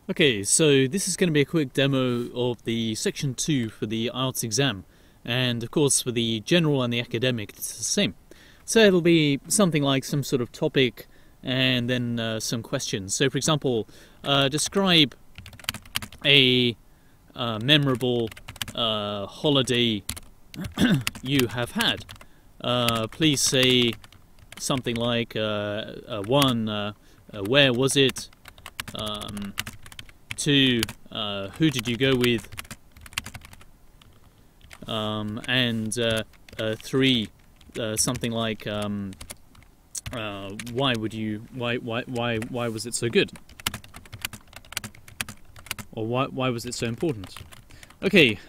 Okay, so this is going to be a quick demo of the section 2 for the IELTS exam, and of course for the general and the academic it's the same. So it'll be something like some sort of topic and then some questions. So for example, describe a memorable holiday you have had. Please say something like one, where was it? 2, who did you go with? And 3, something like why was it so good? Or why was it so important? Okay,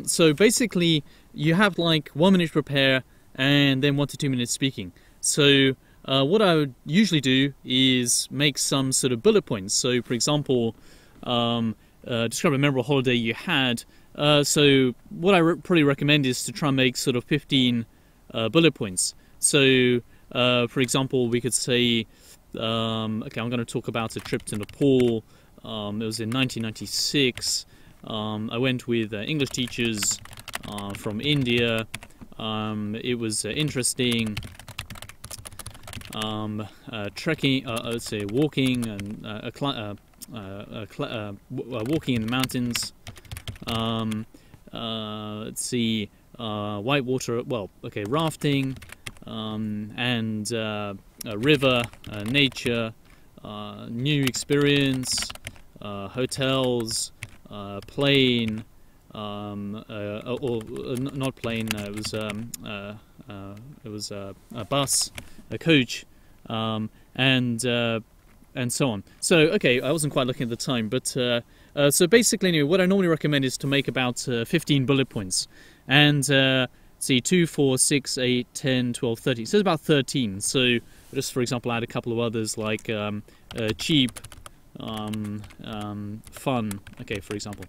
so basically you have like 1 minute to prepare and then 1 to 2 minutes speaking. So what I would usually do is make some sort of bullet points. So for example, describe a memorable holiday you had. So what I probably recommend is to try and make sort of 15 bullet points. So for example, we could say, okay, I'm going to talk about a trip to Nepal. It was in 1996. I went with English teachers from India. It was interesting. Trekking, let's say walking and walking in the mountains. Let's see, whitewater. Well, okay, rafting, and a river, nature, new experience, hotels, plane, or not plane. It was a bus, a coach, and so on. So okay, I wasn't quite looking at the time, but so basically, anyway, what I normally recommend is to make about 15 bullet points, and see 2, 4, 6, 8, 10, 12, 13. So it's about 13. So just for example, add a couple of others like cheap, fun. Okay, for example.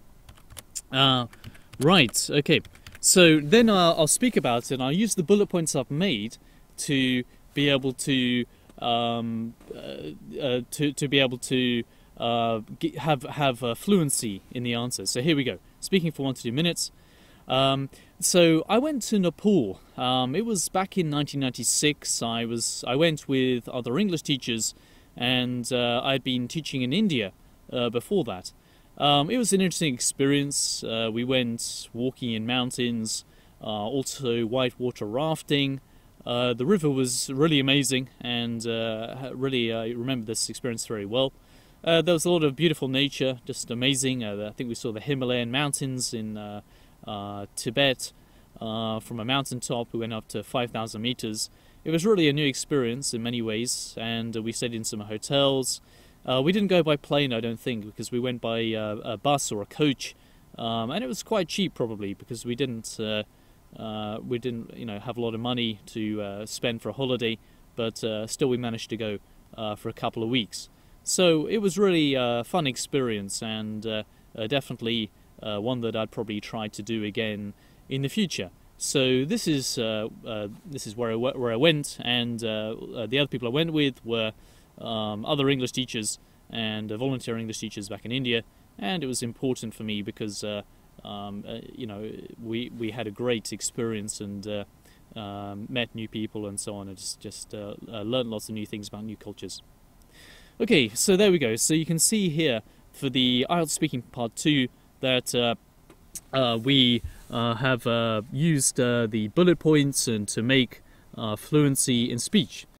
Right. Okay. So then I'll speak about it, and I'll use the bullet points I've made to be able to have fluency in the answer. So here we go. Speaking for 1 to 2 minutes. So I went to Nepal. It was back in 1996. I went with other English teachers, and I'd been teaching in India before that. It was an interesting experience. We went walking in mountains, also whitewater rafting. The river was really amazing, and really I remember this experience very well. There was a lot of beautiful nature, just amazing. I think we saw the Himalayan mountains in Tibet. From a mountaintop, we went up to 5,000 meters. It was really a new experience in many ways, and we stayed in some hotels. We didn't go by plane, I don't think, because we went by a bus or a coach, and it was quite cheap probably because we didn't have a lot of money to spend for a holiday, but still we managed to go for a couple of weeks. So it was really a fun experience, and definitely one that I'd probably try to do again in the future. So this is where I went, and the other people I went with were other English teachers and volunteer English teachers back in India, and it was important for me because we had a great experience and met new people and so on, and just learned lots of new things about new cultures. Okay, so there we go. So you can see here for the IELTS speaking part 2 that we have used the bullet points and to make fluency in speech.